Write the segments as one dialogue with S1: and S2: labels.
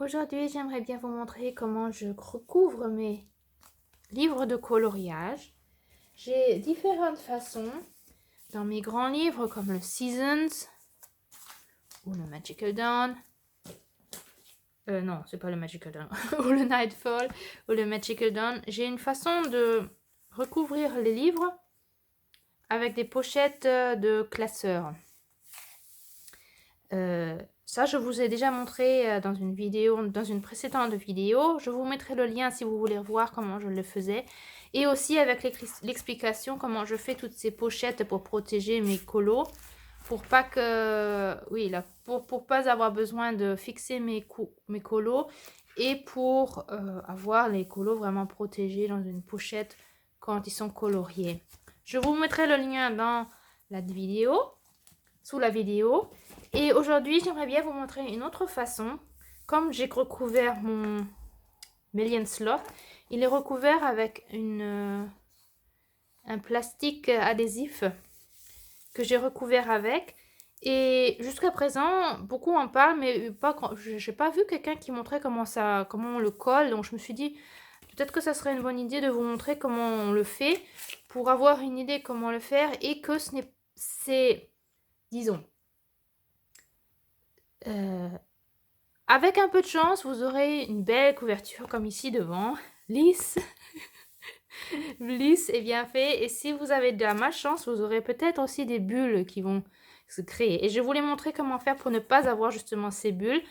S1: Aujourd'hui, j'aimerais bien vous montrer comment je recouvre mes livres de coloriage. J'ai différentes façons. Dans mes grands livres comme le Seasons ou le Magical Dawn. Non, c'est pas le Magical Dawn. Ou le Nightfall ou le Magical Dawn. J'ai une façon de recouvrir les livres avec des pochettes de classeurs. Ça, je vous ai déjà montré dans une vidéo, dans une précédente vidéo. Je vous mettrai le lien si vous voulez voir comment je le faisais. Et aussi avec l'explication comment je fais toutes ces pochettes pour protéger mes colos. Pour pas que... Oui, là, pour pas avoir besoin de fixer mes colos. Et pour avoir les colos vraiment protégés dans une pochette quand ils sont coloriés. Je vous mettrai le lien dans la vidéo, sous la vidéo. Et aujourd'hui, j'aimerais bien vous montrer une autre façon. Comme j'ai recouvert mon Million Sloth, il est recouvert avec un plastique adhésif que j'ai recouvert avec. Et jusqu'à présent, beaucoup en parlent, mais je n'ai pas vu quelqu'un qui montrait comment on le colle. Donc je me suis dit, peut-être que ça serait une bonne idée de vous montrer comment on le fait pour avoir une idée comment le faire et que c'est, disons, avec un peu de chance, vous aurez une belle couverture comme ici devant, lisse, lisse et bien fait. Et si vous avez de la malchance, vous aurez peut-être aussi des bulles qui vont se créer. Et je voulais montrer comment faire pour ne pas avoir justement ces bulles.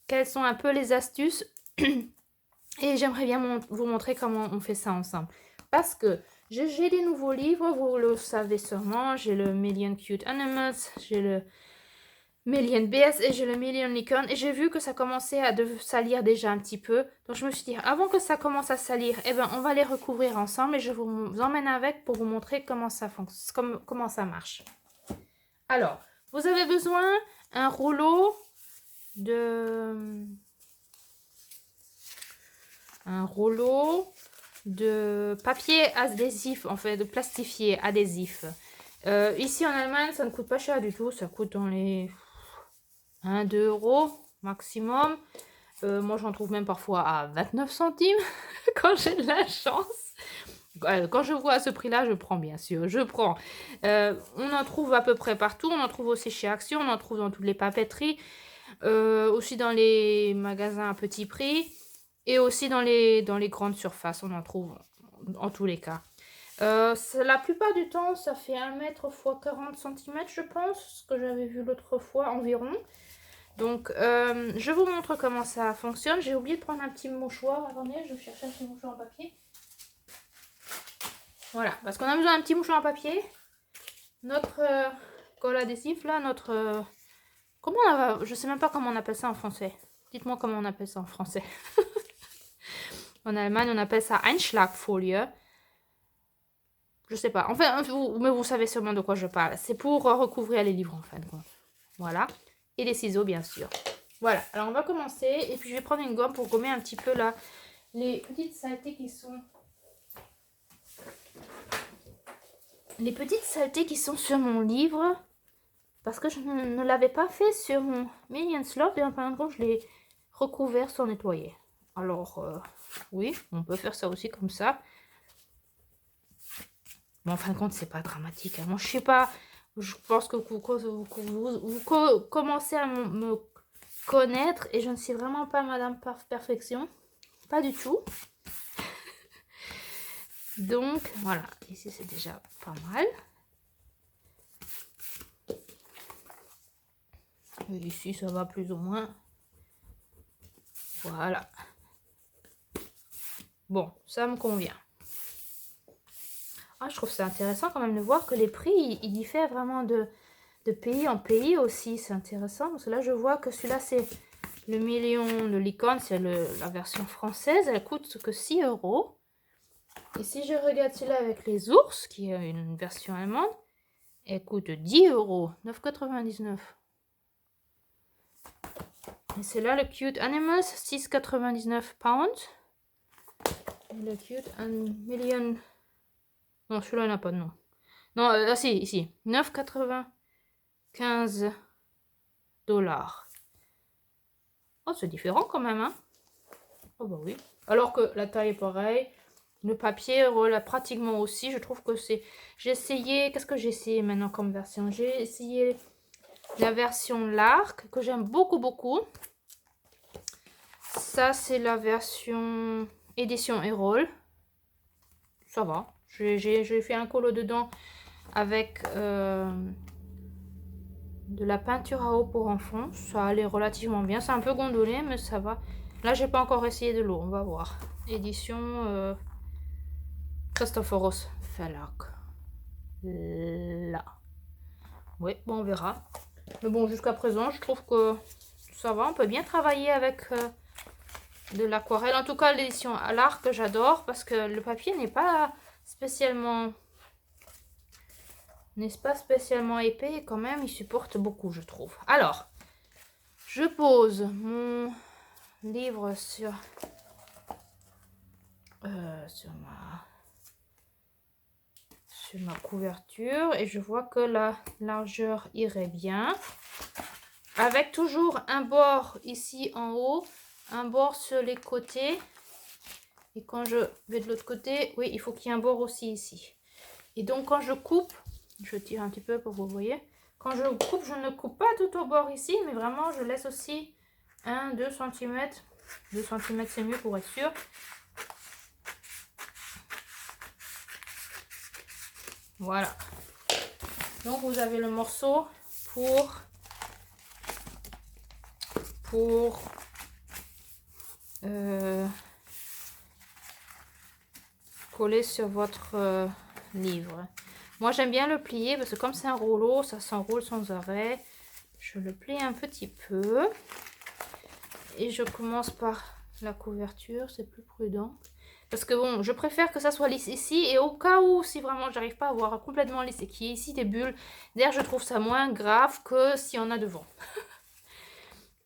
S1: Quelles sont un peu les astuces. Et j'aimerais bien vous montrer comment on fait ça ensemble. Parce que j'ai des nouveaux livres, vous le savez sûrement. J'ai le Million Cute Animals, j'ai le Million BS et j'ai le Million Licorne. Et j'ai vu que ça commençait à salir déjà un petit peu. Donc je me suis dit, avant que ça commence à salir, eh ben, on va les recouvrir ensemble. Et je vous emmène avec pour vous montrer comment ça fonctionne, comment ça marche. Alors, vous avez besoin d'un rouleau de... papier adhésif, en fait, de plastifié adhésif. Ici en Allemagne, ça ne coûte pas cher du tout. Ça coûte dans les 1-2 euros maximum. Moi, j'en trouve même parfois à 29 centimes quand j'ai de la chance. Quand je vois à ce prix-là, je prends bien sûr. Je prends. On en trouve à peu près partout. On en trouve aussi chez Action. On en trouve dans toutes les papeteries. Aussi dans les magasins à petit prix. Et aussi dans les grandes surfaces. On en trouve en tous les cas. La plupart du temps, ça fait 1 mètre x 40 cm, je pense. Ce que j'avais vu l'autre fois environ. Donc, je vous montre comment ça fonctionne. J'ai oublié de prendre un petit mouchoir. Attendez, je vais chercher un petit mouchoir en papier. Voilà, parce qu'on a besoin d'un petit mouchoir en papier. Notre colle adhésif, là, comment on va... Je sais même pas comment on appelle ça en français. Dites-moi comment on appelle ça en français. En Allemagne, on appelle ça Einschlagfolie. Je sais pas. Enfin, mais vous savez sûrement de quoi je parle. C'est pour recouvrir les livres, en fin de compte. Voilà. Et les ciseaux, bien sûr. Voilà. Alors, on va commencer. Et puis, je vais prendre une gomme pour gommer un petit peu là les petites saletés qui sont... Les petites saletés qui sont sur mon livre. Parce que je ne l'avais pas fait sur mon Million Sloth. Et en fin de compte, je l'ai recouvert sans nettoyer. Alors, oui, on peut faire ça aussi comme ça. Mais en fin de compte, c'est pas dramatique. Moi, je sais pas. Je pense que vous commencez à me connaître. Et je ne suis vraiment pas Madame Perfection. Pas du tout. Donc, voilà. Ici, c'est déjà pas mal. Et ici, ça va plus ou moins. Voilà. Bon, ça me convient. Ah, je trouve ça intéressant quand même de voir que les prix, ils diffèrent vraiment de pays en pays aussi. C'est intéressant parce que là, je vois que celui-là, c'est le Million, le Licorne, c'est la version française. Elle coûte que 6 euros. Et si je regarde celui-là avec les ours, qui est une version allemande, elle coûte 10 euros, 9,99. Et c'est là le Cute Animals, 6,99 pounds. Et le Cute Million... Non, celui-là, il n'a pas de nom. Non, si, ici. 9,95 $. Oh, c'est différent quand même, hein. Oh bah oui. Alors que la taille est pareille. Le papier, voilà, pratiquement aussi. Je trouve que c'est... J'ai essayé... Qu'est-ce que j'ai essayé maintenant comme version? J'ai essayé la version Lark, que j'aime beaucoup, beaucoup. Ça, c'est la version édition Erol. Ça va. J'ai fait un colo dedans avec de la peinture à eau pour enfants. Ça allait relativement bien. C'est un peu gondolé, mais ça va. Là, j'ai pas encore essayé de l'eau. On va voir. Édition Christophoros Verlag. Là. Oui, bon, on verra. Mais bon, jusqu'à présent, je trouve que ça va. On peut bien travailler avec de l'aquarelle. En tout cas, l'édition à l'arc, j'adore parce que le papier n'est pas spécialement... N'est-ce pas spécialement épais et quand même, il supporte beaucoup, je trouve. Alors, je pose mon livre sur ma couverture et je vois que la largeur irait bien. Avec toujours un bord ici en haut, un bord sur les côtés. Et quand je vais de l'autre côté, oui, il faut qu'il y ait un bord aussi ici. Et donc quand je coupe, je tire un petit peu pour que vous voyez. Quand je coupe, je ne coupe pas tout au bord ici, mais vraiment je laisse aussi 1-2 cm. 2 cm c'est mieux pour être sûr. Voilà. Donc vous avez le morceau pour coller sur votre livre. Moi j'aime bien le plier parce que comme c'est un rouleau, ça s'enroule sans arrêt. Je le plie un petit peu et je commence par la couverture, c'est plus prudent. Parce que bon, je préfère que ça soit lisse ici et au cas où, si vraiment j'arrive pas à voir complètement lisse et qu'il y ait ici des bulles, d'ailleurs je trouve ça moins grave que s'il y en a devant.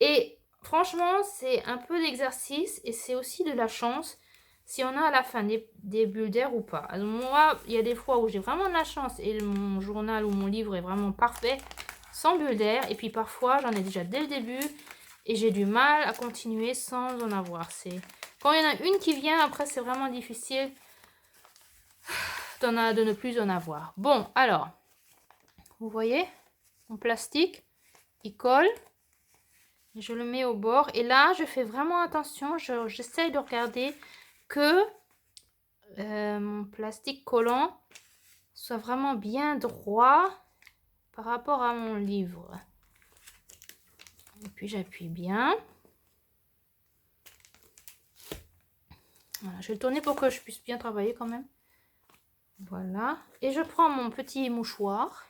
S1: Et franchement, c'est un peu d'exercice et c'est aussi de la chance si on a à la fin des bulles d'air ou pas. Alors moi, il y a des fois où j'ai vraiment de la chance et mon journal ou mon livre est vraiment parfait sans bulles d'air. Et puis parfois, j'en ai déjà dès le début et j'ai du mal à continuer sans en avoir. Quand il y en a une qui vient, après c'est vraiment difficile de ne plus en avoir. Bon, alors, vous voyez, mon plastique, il colle. Je le mets au bord et là je fais vraiment attention, j'essaye de regarder que mon plastique collant soit vraiment bien droit par rapport à mon livre. Et puis j'appuie bien. Voilà, je vais le tourner pour que je puisse bien travailler quand même. Voilà, et je prends mon petit mouchoir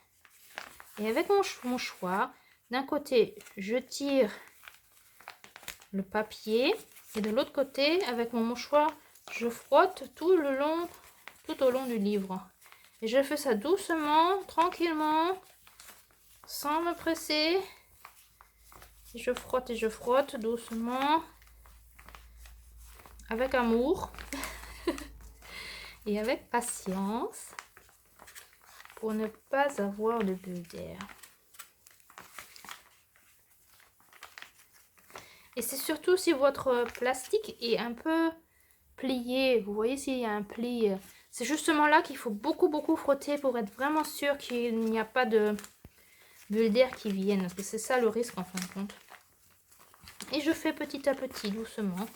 S1: et avec mon mouchoir, d'un côté je tire le papier et de l'autre côté avec mon mouchoir je frotte tout au long du livre et je fais ça doucement, tranquillement, sans me presser et je frotte doucement avec amour et avec patience pour ne pas avoir de bulles d'air. Et c'est surtout si votre plastique est un peu plié, vous voyez s'il y a un pli, c'est justement là qu'il faut beaucoup frotter pour être vraiment sûr qu'il n'y a pas de bulles d'air qui viennent, parce que c'est ça le risque en fin de compte. Et je fais petit à petit, doucement.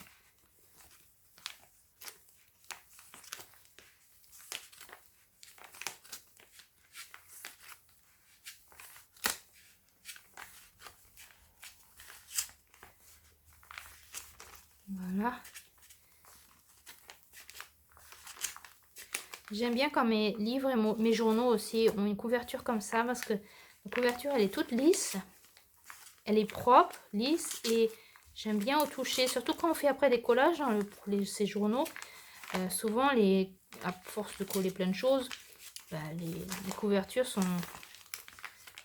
S1: Voilà. J'aime bien quand mes livres et mes journaux aussi ont une couverture comme ça, parce que la couverture elle est toute lisse, elle est propre, lisse, et j'aime bien au toucher, surtout quand on fait après des collages dans ces journaux. Souvent, à force de coller plein de choses, les couvertures sont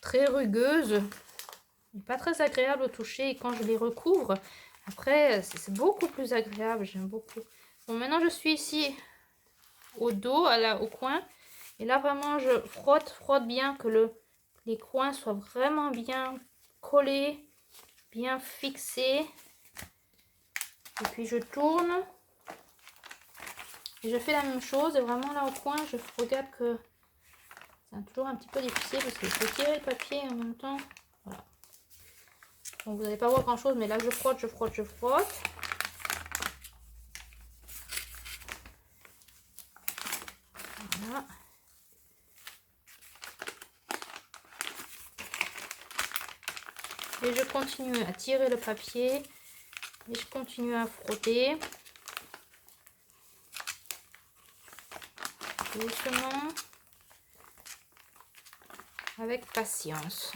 S1: très rugueuses, pas très agréables au toucher, et quand je les recouvre, après c'est beaucoup plus agréable, j'aime beaucoup. Bon, maintenant je suis ici au dos, au coin, et là vraiment je frotte bien que les coins soient vraiment bien collés, bien fixés. Et puis je tourne. Et je fais la même chose. Et vraiment là au coin, je regarde que c'est toujours un petit peu difficile parce qu'il faut tirer le papier en même temps. Voilà. Donc vous n'allez pas voir grand chose, mais là je frotte, je frotte, je frotte. Voilà. Et je continue à tirer le papier. Et je continue à frotter. Doucement. Avec patience.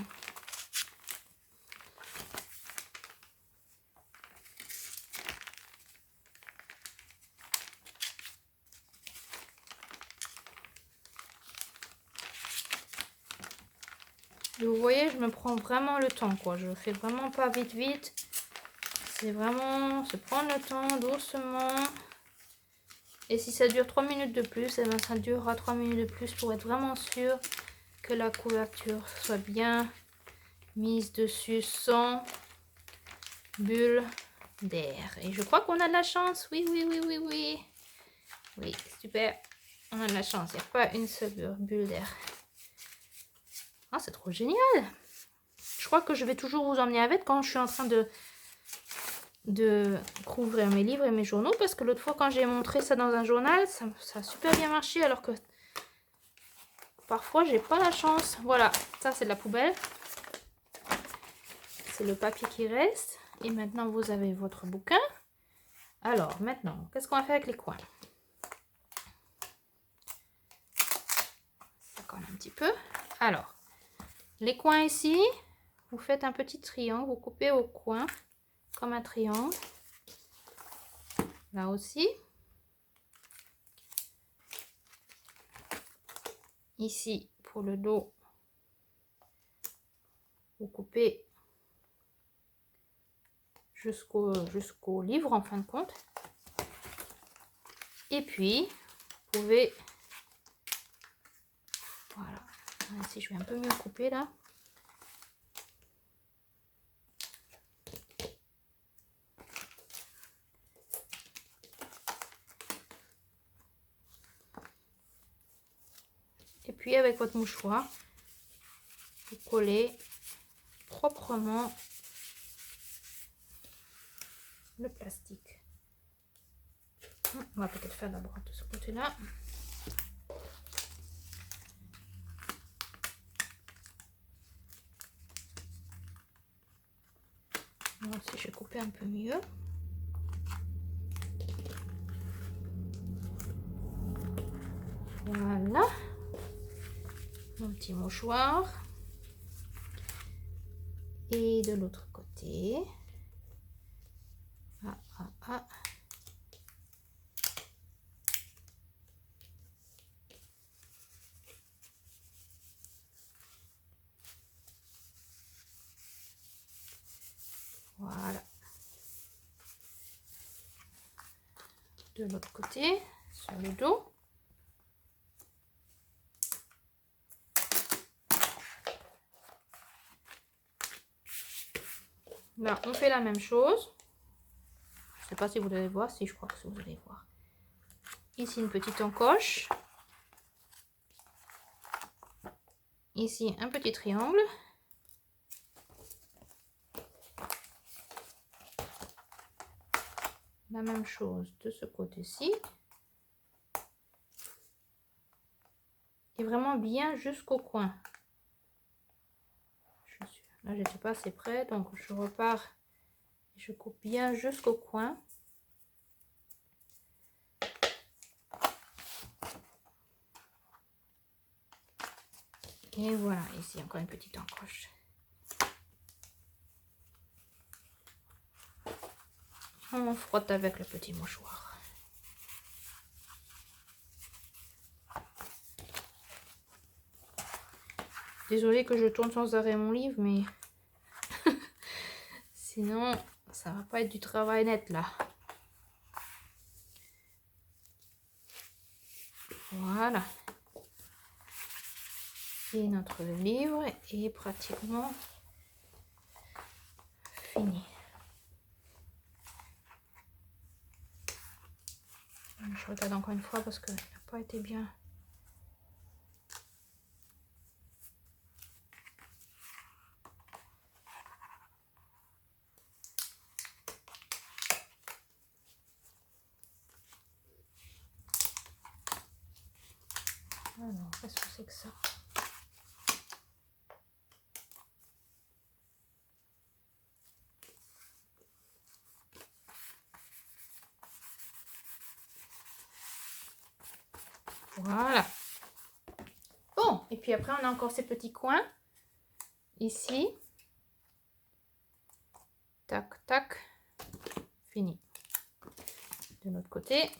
S1: Et vous voyez, je me prends vraiment le temps, quoi. Je fais vraiment pas vite, vite. C'est vraiment se prendre le temps, doucement. Et si ça dure 3 minutes de plus, eh ben ça durera 3 minutes de plus pour être vraiment sûr que la couverture soit bien mise dessus sans bulle d'air. Et je crois qu'on a de la chance. Oui, oui, oui, oui, oui. Oui, super. On a de la chance. Il n'y a pas une seule bulle d'air. Ah, c'est trop génial. Je crois que je vais toujours vous emmener avec quand je suis en train de couvrir mes livres et mes journaux. Parce que l'autre fois, quand j'ai montré ça dans un journal, ça a super bien marché. Alors que parfois, j'ai pas la chance. Voilà, ça, c'est de la poubelle. C'est le papier qui reste. Et maintenant, vous avez votre bouquin. Alors, maintenant, qu'est-ce qu'on va faire avec les coins? Ça colle un petit peu. Alors, les coins ici, vous faites un petit triangle. Vous coupez au coin comme un triangle. Là aussi. Ici, pour le dos, vous coupez jusqu'au livre en fin de compte. Et puis, vous pouvez... Voilà. Ici, je vais un peu mieux couper là. Et puis, avec votre mouchoir, vous collez proprement le plastique. On va peut-être faire d'abord de ce côté-là. Moi aussi, je vais couper un peu mieux. Voilà. Mon petit mouchoir. Et de l'autre côté. Ah, ah, ah. Voilà. De l'autre côté, sur le dos. Là, on fait la même chose. Je ne sais pas si vous allez voir. Si, je crois que vous allez voir. Ici, une petite encoche. Ici, un petit triangle. La même chose de ce côté-ci. Et vraiment bien jusqu'au coin. Là, je n'étais pas assez près, donc je repars. Je coupe bien jusqu'au coin. Et voilà, ici encore une petite encoche. On frotte avec le petit mouchoir. Désolée que je tourne sans arrêt mon livre, mais sinon ça va pas être du travail net là. Voilà. Et notre livre est pratiquement fini. Je regarde encore une fois parce qu'il n'a pas été bien. Alors, qu'est-ce que c'est que ça? Voilà. Bon, et puis après, on a encore ces petits coins. Ici. Tac, tac. Fini. De l'autre côté.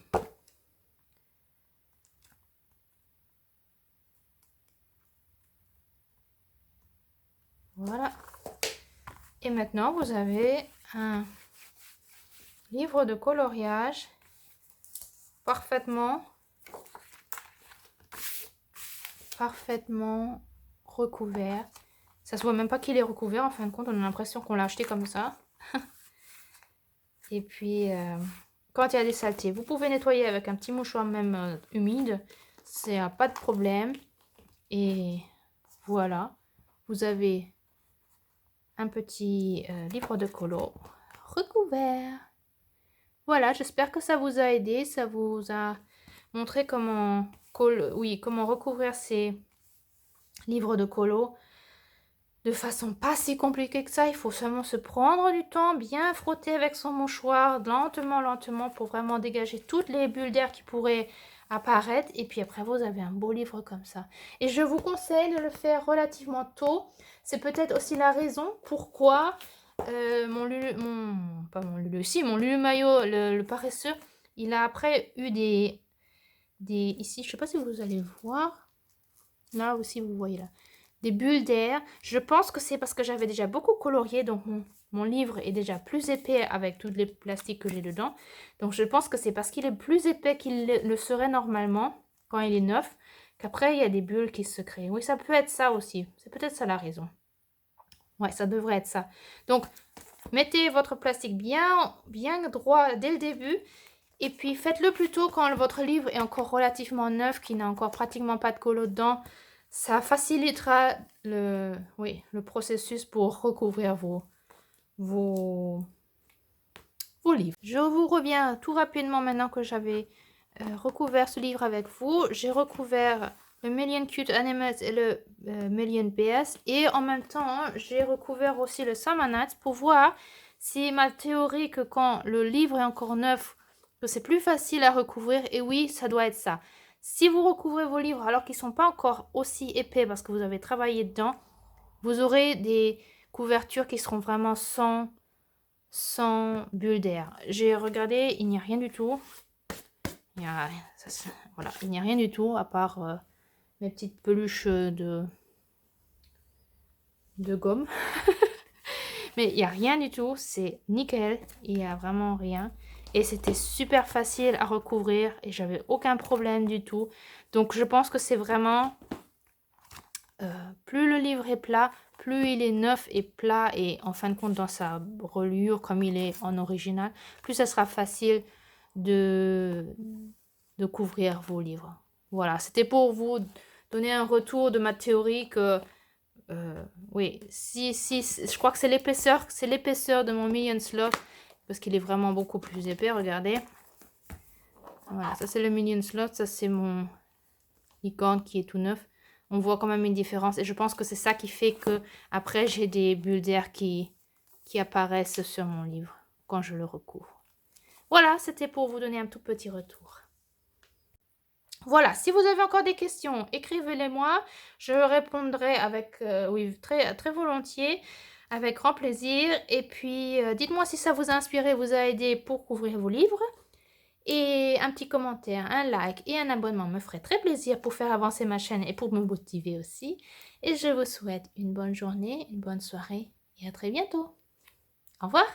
S1: Voilà. Et maintenant, vous avez un livre de coloriage parfaitement recouvert. Ça se voit même pas qu'il est recouvert. En fin de compte, on a l'impression qu'on l'a acheté comme ça. Et puis, quand il y a des saletés, vous pouvez nettoyer avec un petit mouchoir même humide. C'est pas de problème. Et voilà. Vous avez un petit livre de colo recouvert. Voilà, j'espère que ça vous a aidé. Ça vous a montré comment recouvrir ces livres de colo de façon pas si compliquée que ça. Il faut seulement se prendre du temps, bien frotter avec son mouchoir, lentement, lentement, pour vraiment dégager toutes les bulles d'air qui pourraient apparaître. Et puis après, vous avez un beau livre comme ça. Et je vous conseille de le faire relativement tôt. C'est peut-être aussi la raison pourquoi mon Lulu Maillot, le paresseux, il a après eu des ici, je sais pas si vous allez voir. Là aussi, vous voyez là. Des bulles d'air. Je pense que c'est parce que j'avais déjà beaucoup colorié. Donc, mon livre est déjà plus épais avec tous les plastiques que j'ai dedans. Donc, je pense que c'est parce qu'il est plus épais qu'il le serait normalement quand il est neuf. Qu'après, il y a des bulles qui se créent. Oui, ça peut être ça aussi. C'est peut-être ça la raison. Ouais, ça devrait être ça. Donc, mettez votre plastique bien droit dès le début. Et puis, faites-le plutôt quand votre livre est encore relativement neuf, qui n'a encore pratiquement pas de colo dedans. Ça facilitera le processus pour recouvrir vos livres. Je vous reviens tout rapidement maintenant que j'avais recouvert ce livre avec vous. J'ai recouvert le Million Cute Animals et le Million BS. Et en même temps, j'ai recouvert aussi le Salmon pour voir si ma théorie que quand le livre est encore neuf, que c'est plus facile à recouvrir. Et oui, ça doit être ça. Si vous recouvrez vos livres alors qu'ils ne sont pas encore aussi épais parce que vous avez travaillé dedans, vous aurez des couvertures qui seront vraiment sans bulles d'air. J'ai regardé, il n'y a rien du tout. Il n'y a rien du tout à part mes petites peluches de gomme. Mais il n'y a rien du tout, c'est nickel, il n'y a vraiment rien. Et c'était super facile à recouvrir et j'avais aucun problème du tout. Donc je pense que c'est vraiment, plus le livre est plat, plus il est neuf et plat et en fin de compte dans sa reliure comme il est en original, plus ça sera facile de couvrir vos livres. Voilà, c'était pour vous donner un retour de ma théorie que oui, si je crois que c'est l'épaisseur de mon Million Sloth parce qu'il est vraiment beaucoup plus épais, regardez. Voilà, ça c'est le Million Sloth, ça c'est mon licorne qui est tout neuf. On voit quand même une différence et je pense que c'est ça qui fait que après j'ai des bulles d'air qui apparaissent sur mon livre quand je le recouvre. Voilà, c'était pour vous donner un tout petit retour. Voilà, si vous avez encore des questions, écrivez-les-moi. Je répondrai avec, très, très volontiers, avec grand plaisir. Et puis, dites-moi si ça vous a inspiré, vous a aidé pour couvrir vos livres. Et un petit commentaire, un like et un abonnement me ferait très plaisir pour faire avancer ma chaîne et pour me motiver aussi. Et je vous souhaite une bonne journée, une bonne soirée et à très bientôt. Au revoir!